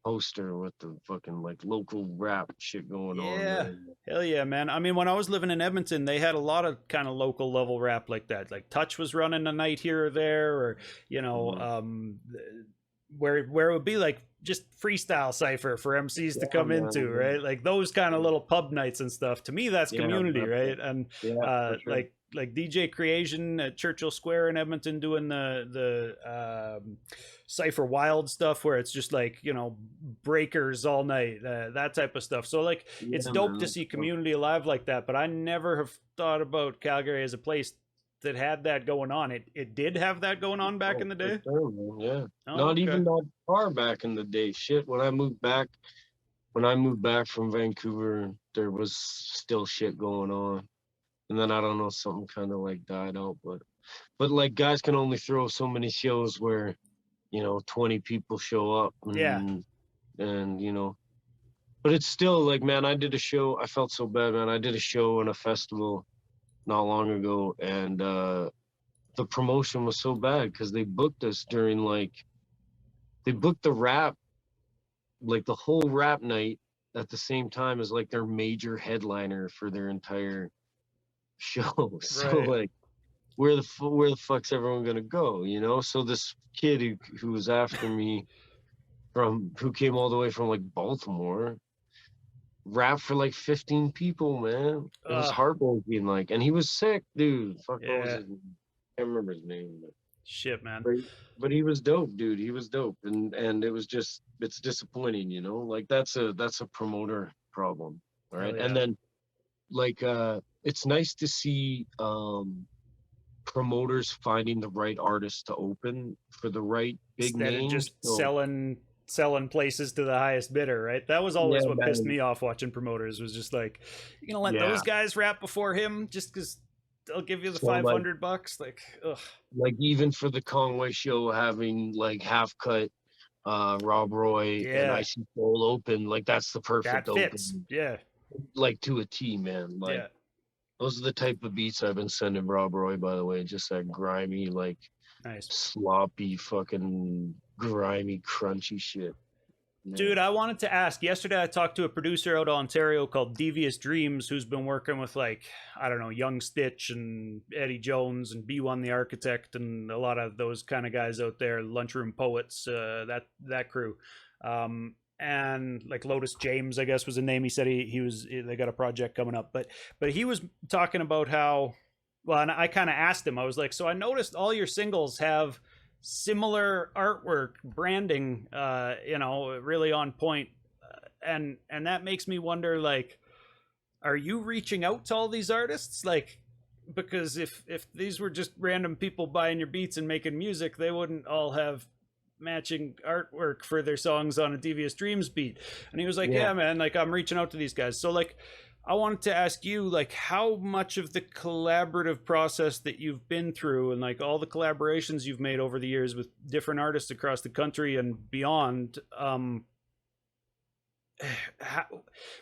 poster with the fucking like local rap shit going on, yeah. man. Hell yeah, man. I mean, when I was living in Edmonton, they had a lot of kind of local level rap like that. Like Touch was running a night here or there, or Mhm. where it would be like just freestyle cipher for MCs to Yeah, come into, man. right? Like those kind of Yeah, little pub nights and stuff. To me, that's yeah, community, that's it. right? And Yeah, for sure. like DJ Creation at Churchill Square in Edmonton doing the Cypher Wild stuff where it's just like breakers all night, that type of stuff. So like it's Yeah, dope man. to see community alive like that. But I never have thought about Calgary as a place that had that going on. It did have that going on back Oh, in the for day. sure, man. Yeah. Oh, Not okay. even that far back in the day. Shit, when I moved back from Vancouver, there was still shit going on. And then I don't know, something kind of like died out, but like, guys can only throw so many shows where, you know, 20 people show up, Yeah. and you know, but it's still like, man, I did a show. I felt so bad, man. I did a show in a festival not long ago, and the promotion was so bad because they booked us during like, they booked the rap, like the whole rap night at the same time as like their major headliner for their entire show. So Right. like, where the fuck's everyone gonna go, you know? So this kid who was after me who came all the way from like Baltimore rapped for like 15 people, man. It was heartbreaking, like, and he was sick, dude. Fuck, what was Yeah. his name? I can't remember his name, Shit, man. but he was dope, dude. He was dope, and it was just it's disappointing, you know. Like that's a promoter problem, right? Yeah. And then like it's nice to see promoters finding the right artists to open for the right big Instead of names. just So selling places to the highest bidder, right? That was always yeah, what pissed man. me off watching promoters, was just like, you gonna let Yeah. those guys rap before him just because they'll give you the So like $500? Like, ugh. even for the Conway show having like Half Cut, Rob Roy and Yeah, Icy Soul open, like that's the perfect that fits. open, Yeah, like to a T, man. Like yeah. those are the type of beats I've been sending Rob Roy, by the way. Just that grimy, like Nice. sloppy, fucking grimy, crunchy shit. Man. Dude, I wanted to ask. Yesterday, I talked to a producer out of Ontario called Devious Dreams, who's been working with, like, I don't know, Young Stitch and Eddie Jones and B1 the Architect and a lot of those kind of guys out there, Lunchroom Poets, that crew. And like Lotus James, I guess was a name. He said they got a project coming up, but he was talking about how, well, and I kind of asked him. I was like, so I noticed all your singles have similar artwork, branding, really on point, and that makes me wonder, like, are you reaching out to all these artists, like, because if these were just random people buying your beats and making music, they wouldn't all have matching artwork for their songs on a Devious Dreams beat. And he was like, yeah, man, like, I'm reaching out to these guys. So, like, I wanted to ask you, like, how much of the collaborative process that you've been through and like all the collaborations you've made over the years with different artists across the country and beyond,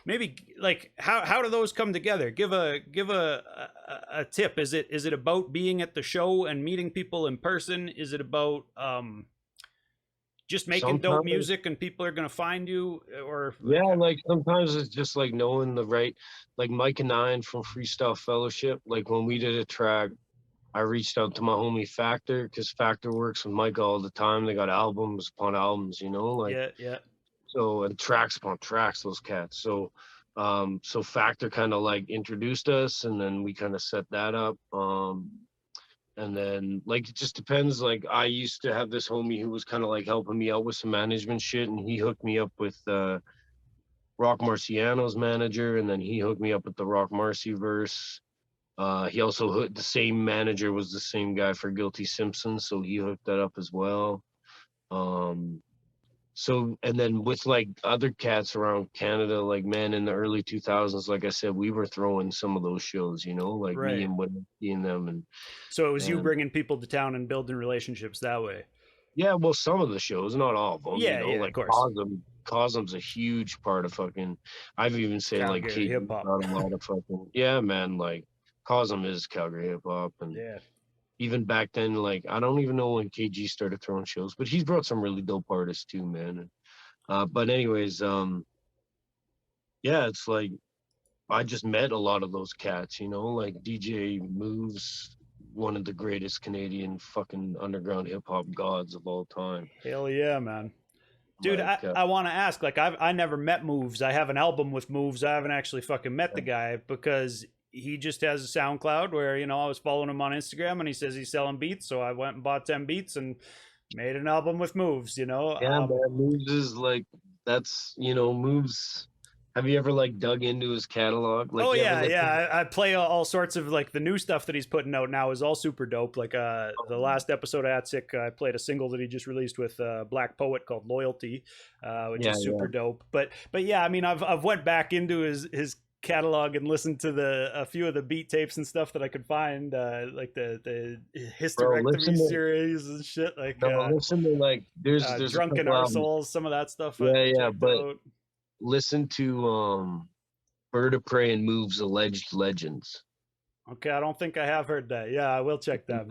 maybe like how do those come together? Give a tip. Is it about being at the show and meeting people in person? Is it about just making dope music and people are gonna find you? Or like sometimes it's just like knowing the right, like Mike and Nine from Freestyle Fellowship. Like when we did a track, I reached out to my homie Factor, because Factor works with Mike all the time. They got albums upon albums, you know, like yeah. So, and tracks upon tracks, those cats. So so Factor kind of like introduced us, and then we kind of set that up. And then like it just depends. Like I used to have this homie who was kind of like helping me out with some management shit, and he hooked me up with Rock Marciano's manager, and then he hooked me up with the Rock Marcy verse. He also hooked, the same manager was the same guy for Guilty Simpson, so he hooked that up as well. So, and then with like other cats around Canada, like, man, in the early 2000s, like I said, we were throwing some of those shows, you know, like me and Whitney and them. And so it was you bringing people to town and building relationships that way. Yeah, well, some of the shows, not all of them. Yeah, you know, yeah, like of course. Cosm's a huge part of fucking. I've even say Calgary like Kate hip hop. got a lot of fucking. Yeah, man, like Cosm is Calgary hip hop, and even back then, like I don't even know when KG started throwing shows, but he's brought some really dope artists too, man. But anyways, yeah, it's like I just met a lot of those cats, you know, like DJ Moves, one of the greatest Canadian fucking underground hip hop gods of all time. Hell yeah, man. Dude, like, I want to ask, like, I never met Moves. I have an album with Moves. I haven't actually fucking met the guy, because he just has a SoundCloud where, you know, I was following him on Instagram and he says he's selling beats. So I went and bought 10 beats and made an album with Moves, you know? Yeah, man, Moves is like, that's, you know, Moves. Have you ever like dug into his catalog? Like, oh yeah, I play all sorts of, like, the new stuff that he's putting out now is all super dope. Like the last episode of ATSIC, I played a single that he just released with Black Poet called Loyalty, which is super dope. But yeah, I mean, I've went back into his catalog and listened to a few of the beat tapes and stuff that I could find, like the hysterectomy series and shit. Like, listen to like there's Drunken Our Souls, some of that stuff. But listen to Bird of Prey and Moves Alleged Legends. Okay, I don't think I have heard that. Yeah, I will check that.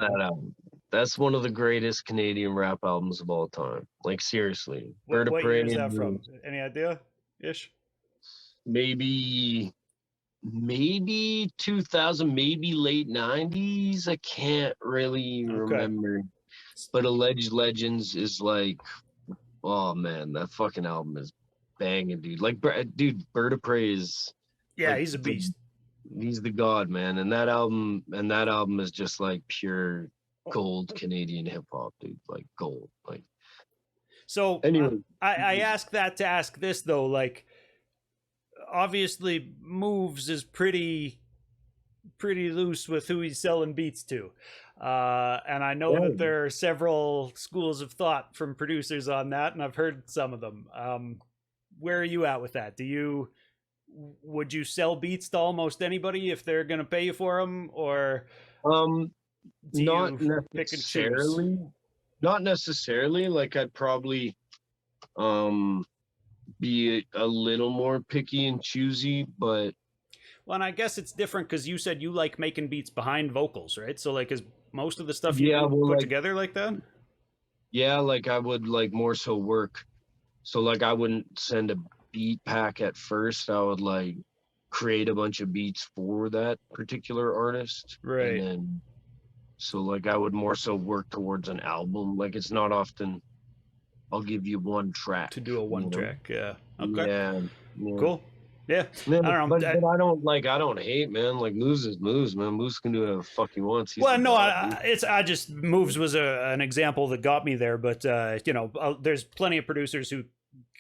That's one of the greatest Canadian rap albums of all time. Like, seriously. Bird of Prey. What year is that from? Any idea? Ish. Maybe maybe 2000, maybe late 90s. I can't really remember. But Alleged Legends is like, oh man, that fucking album is banging, dude. Like, dude, Bird of Prey is, yeah, like, he's a beast. He's the god, man. And that album is just like pure gold Canadian hip hop, dude. Like gold. Like, so anyway, I ask that to ask this though, like, obviously Moves is pretty loose with who he's selling beats to. And I know that there are several schools of thought from producers on that, and I've heard some of them. Where are you at with that? Would you sell beats to almost anybody if they're going to pay you for them, or not necessarily? Not necessarily. Like, I'd probably be a little more picky and choosy, but well, and I guess it's different because you said you like making beats behind vocals, right? So, like, is most of the stuff you put together like that? Yeah, like I would like more so work. So like I wouldn't send a beat pack at first. I would like create a bunch of beats for that particular artist. Right. And then so like I would more so work towards an album. Like, it's not often I'll give you one track. To do a one track, yeah. Okay. Yeah. Cool. Yeah, man, I don't know. But I don't hate, man. Like, Moose is Moose, man. Moose can do whatever the fuck he wants. I just Moves was an example that got me there, but there's plenty of producers who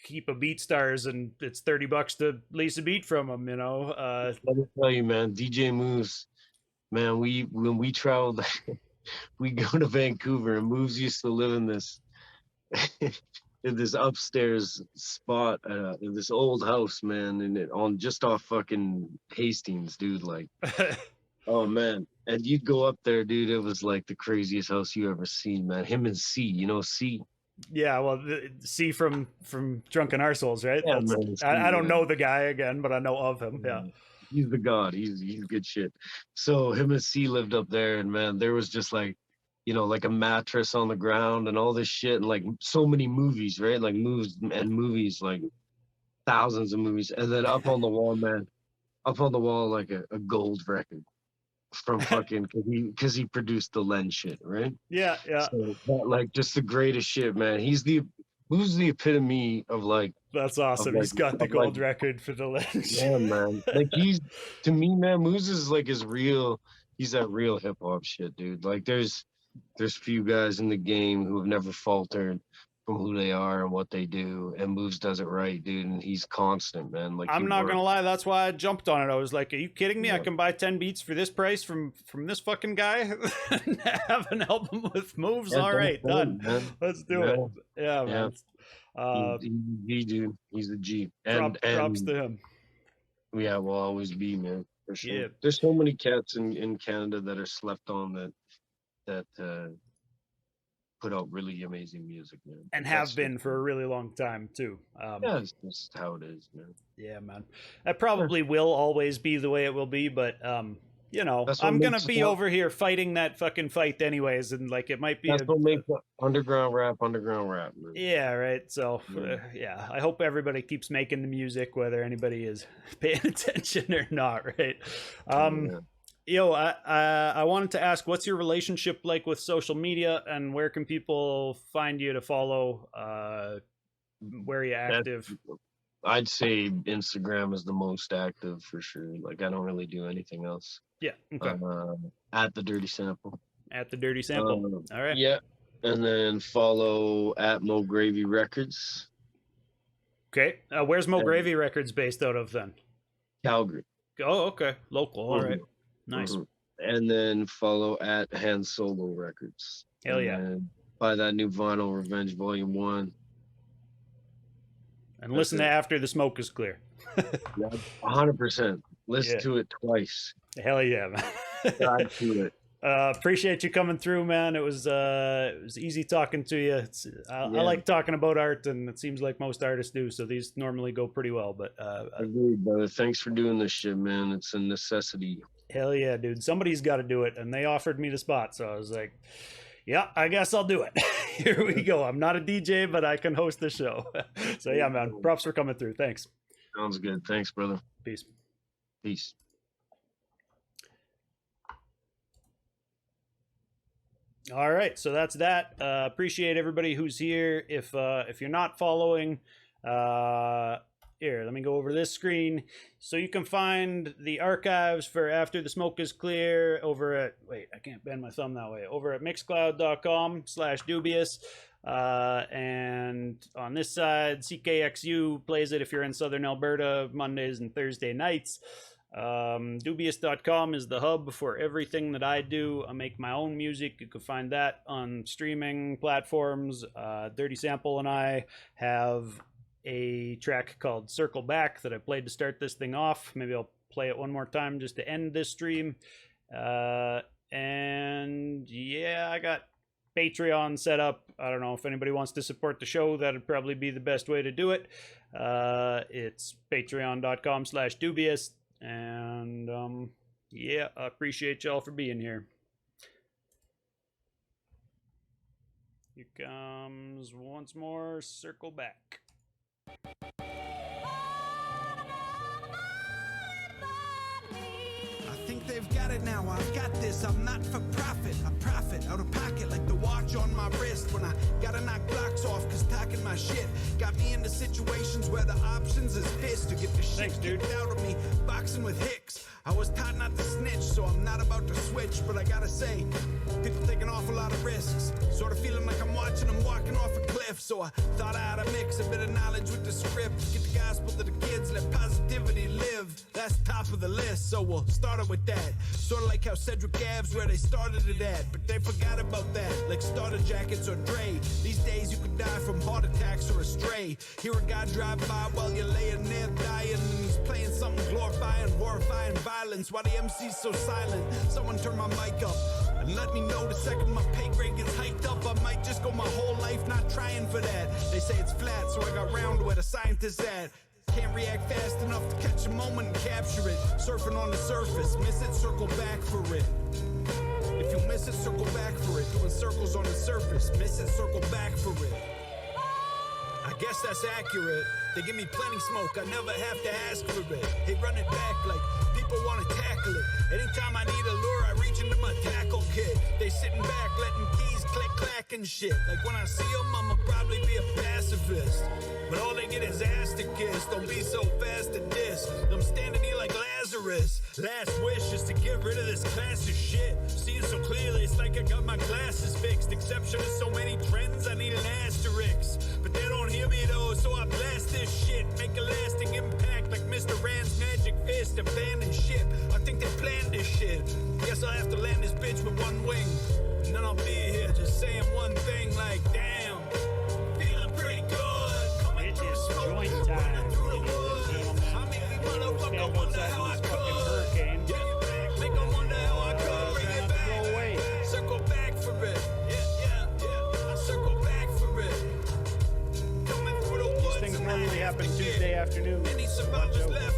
keep a BeatStars and it's $30 to lease a beat from them. Let me tell you, man, DJ Moose, man. When we traveled, we go to Vancouver, and Moose used to live in this. In this upstairs spot in this old house, man, and it on just off fucking Hastings, dude. Like, oh man, and you'd go up there, dude. It was like the craziest house you ever seen, man. Him and C, C. Yeah, well, C from Drunken Arseholes, right? Yeah, man, I don't know the guy again, but I know of him. Yeah, he's the god. He's good shit. So him and C lived up there, and man, there was just like, like a mattress on the ground and all this shit, and like so many movies, right? Like movies, like thousands of movies. And then up on the wall, man, like a gold record from fucking, because he produced the Lens shit, right? Yeah. So like just the greatest shit, man. Who's the epitome of like. That's awesome. He's got the gold record for the Lens. Yeah, man. Like, to me, man, Moose is like he's that real hip hop shit, dude. Like, there's few guys in the game who have never faltered from who they are and what they do, and Moves does it right, dude, and he's constant, man. Like, I'm not gonna lie, that's why I jumped on it. I was like, are you kidding me? Yeah. I can buy 10 beats for this price from this fucking guy and have an album with Moves. All right, done. Man. Let's do it. Yeah, man. He's a G, dude. He's a G. Props to him. Yeah, will always be, man, for sure. Yeah. There's so many cats in Canada that are slept on that put out really amazing music, man. And have been for a really long time too. Yeah, it's just how it is, man. Yeah, man. That probably will always be the way it will be, but I'm gonna be over here fighting that fucking fight anyways, and like it might be. That's what makes underground rap, man. Yeah, right. So yeah, I hope everybody keeps making the music, whether anybody is paying attention or not, right? I wanted to ask, what's your relationship like with social media, and where can people find you to follow? Where are you active? I'd say Instagram is the most active for sure. Like, I don't really do anything else. Yeah. Okay. At the Dirty Sample. At the Dirty Sample. All right. Yeah. And then follow at Mo Gravy Records. Okay. Where's Mo Gravy Records based out of then? Calgary. Oh, okay. Local. All right. Nice. And then follow at Han Solo Records. Hell yeah. And buy that new vinyl, Revenge Volume 1. And listen to After the Smoke is Clear. 100%. Listen to it twice. Hell yeah, man. God to it. Appreciate you coming through, man. It was easy talking to you. I like talking about art, and it seems like most artists do, so these normally go pretty well. But agreed, brother. Thanks for doing this shit, man. It's a necessity. Hell yeah, dude. Somebody's got to do it, and they offered me the spot, so I was like, yeah, I guess I'll do it. Here we go. I'm not a DJ, but I can host the show. So yeah, man, props for coming through. Thanks. Sounds good. Thanks, brother. Peace. Peace. All right, so that's that. Appreciate everybody who's here. If you're not following, here, let me go over this screen. So you can find the archives for After the Smoke is Clear over at, wait, I can't bend my thumb that way, over at mixcloud.com/Doobyis. And on this side, CKXU plays it if you're in Southern Alberta, Mondays and Thursday nights. Doobyis.com is the hub for everything that I do. I make my own music. You can find that on streaming platforms. Dirty Sample and I have a track called Circle Back that I played to start this thing off. Maybe I'll play it one more time just to end this stream. And yeah, I got Patreon set up. I don't know if anybody wants to support the show. That'd probably be the best way to do it. It's patreon.com/Doobyis. And yeah, I appreciate y'all for being here. Here comes once more Circle Back. I think they've got it now, I've got this, I'm not for profit. I profit out of pocket like the watch on my wrist. When I gotta knock blocks off cause talking my shit got me into situations where the options is fist to get the shit kicked out of me. Boxing with Hicks, I was taught not to snitch, so I'm not about to switch. But I gotta say, people take an awful lot of risks, sort of feeling like I'm watching them walking off a cliff. So I thought I had to mix a bit of knowledge with the script, get the gospel to the kids, let positivity live. That's top of the list, so we'll start it with that. Sort of like how Cedric Gabb's where they started it at, but they forgot about that, like starter jackets or Dre. These days you could die from heart attacks or a stray. Hear a guy drive by while you're laying there dying, and he's playing something glorifying, horrifying violence. Why the MC's so silent? Someone turn my mic up and let me know the second my pay grade gets hiked up. I might just go my whole life not trying for that. They say it's flat, so I got round where the scientists at. Can't react fast enough to catch a moment and capture it. Surfing on the surface, miss it, circle back for it. If you miss it, circle back for it. Doing circles on the surface, miss it, circle back for it. I guess that's accurate. They give me plenty smoke, I never have to ask for it. They run it back like people want to tackle it. Anytime I need a lure, I reach into my tackle kit. They sitting back, letting keys click, clack and shit. Like when I see them, I'ma probably be a pacifist. But all they get is ass to kiss. Don't be so fast at this. I'm standing here like Lazarus. Last wish is to get rid of this class of shit. Seeing so clearly, it's like I got my glasses fixed. Exception to so many trends, I need an asterisk. But they don't hear me though, so I blast this shit. Make a lasting impact like Mr. Rand's magic fist. Abandon ship, I think they planned this shit. Guess I'll have to land this bitch with one wing. And then I'll be here just saying one thing like, damn, feeling pretty good. It is joint time. Stand outside this fucking hurricane. Make them wonder how I could bring it back. Blow away. Circle back for it. I circle back for it. These things normally happen Tuesday afternoon. Any survivors left?